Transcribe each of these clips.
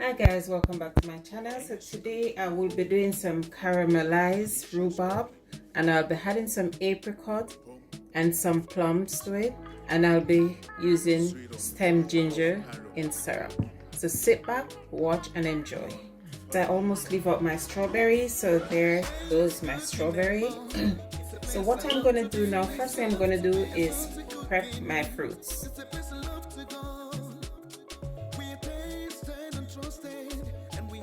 Hi guys, welcome back to my channel. So today I will be doing some caramelized rhubarb, and I'll be adding some apricot and some plums to it, and I'll be using stem ginger in syrup. So sit back, watch and enjoy. I almost leave out my strawberry, so there goes my strawberry. So what I'm going to do now, first thing I'm going to do is prep my fruits.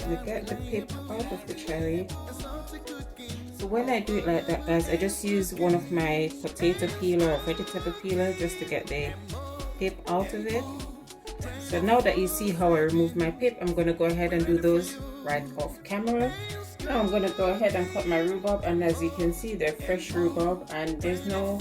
We get the pip out of the cherry. So when I do it like that, guys, I just use one of my potato peeler or vegetable peeler just to get the pip out of it. So now that you see how I remove my pip, I'm going to go ahead and do those right off camera. Now I'm going to go ahead and cut my rhubarb, and as you can see, they're fresh rhubarb, and there's no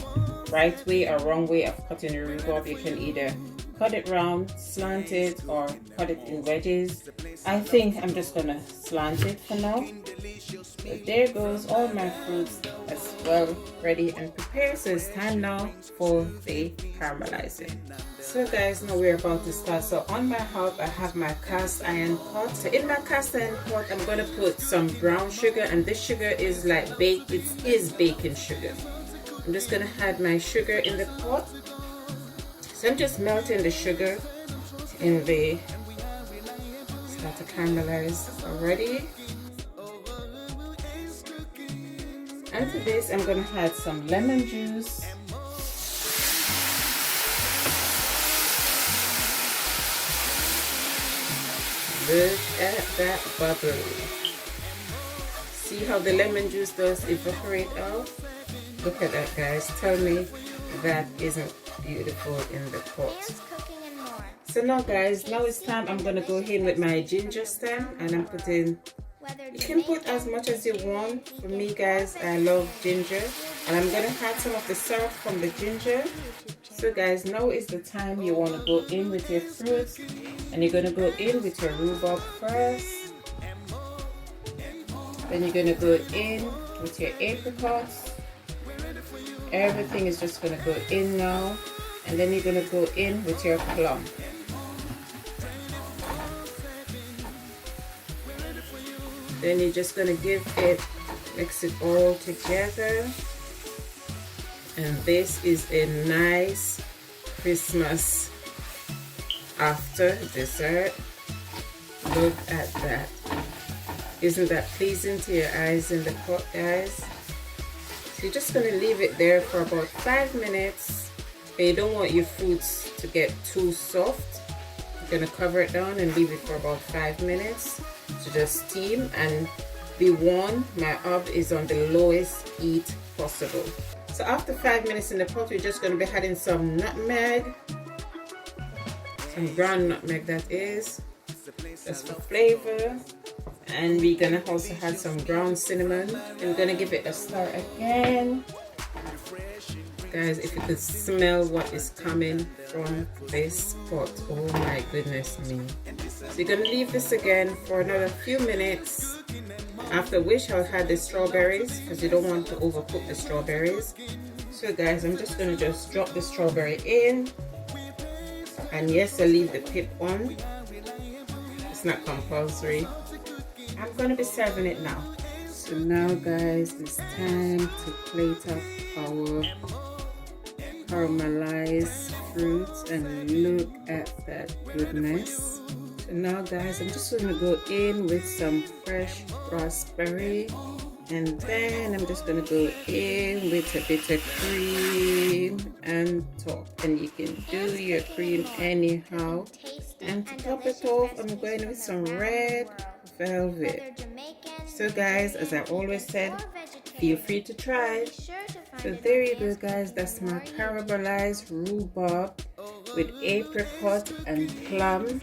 right way or wrong way of cutting the rhubarb. You can either cut it round, slant it, or cut it in wedges. I think I'm just gonna slant it for now. So there goes all my fruits as well, ready and prepared. So it's time now for the caramelizing. So guys, now we're about to start. So on my hob I have my cast iron pot. So in my cast iron pot I'm gonna put some brown sugar, and this sugar is like it is baking sugar. I'm just gonna add my sugar in the pot. So I'm just melting the sugar in the start to caramelize already. And to this I'm going to add some lemon juice. Look at that bubble. See how the lemon juice does evaporate out? Look at that, guys. Tell me that isn't beautiful in the pot. So now guys, now it's time. I'm gonna go in with my ginger stem, and I'm putting, you can put as much as you want. For me guys, I love ginger, and I'm gonna add some of the syrup from the ginger. So guys, now is the time you want to go in with your fruits, and you're gonna go in with your rhubarb first, then you're gonna go in with your apricots. Everything is just going to go in now, and then you're going to go in with your plum. Then you're just going to mix it all together, and this is a nice Christmas after dessert. Look at that. Isn't that pleasing to your eyes in the pot, guys? You're just going to leave it there for about 5 minutes. But you don't want your fruits to get too soft. You're going to cover it down and leave it for about 5 minutes to just steam and be warned. My oven is on the lowest heat possible. So after 5 minutes in the pot, we're just going to be adding some nutmeg, some ground nutmeg that is, just for flavor. And we're gonna also add some ground cinnamon, and we're gonna give it a stir again. Guys, if you could smell what is coming from this pot, oh my goodness me. So you're gonna leave this again for another few minutes, after which I'll add the strawberries, because you don't want to overcook the strawberries. So guys, I'm just gonna drop the strawberry in, and yes, I'll leave the pip on. It's not compulsory. I'm going to be serving it now. So now guys, it's time to plate up our caramelized fruits, and look at that goodness. So now guys, I'm just going to go in with some fresh raspberry, and then I'm just going to go in with a bit of cream and top, and you can do your cream anyhow. And to top it off, I'm going with some red velvet. So guys, as I always said, feel free to try. So there you go guys, that's my caramelized rhubarb with apricot and plum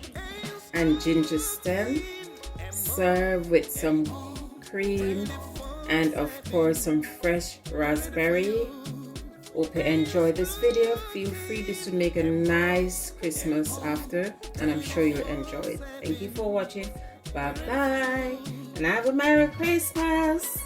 and ginger stem, served with some cream and of course some fresh raspberry. Hope you enjoyed this video. Feel free to make a nice Christmas after, and I'm sure you'll enjoy it. Thank you for watching. Bye bye, and have a Merry Christmas.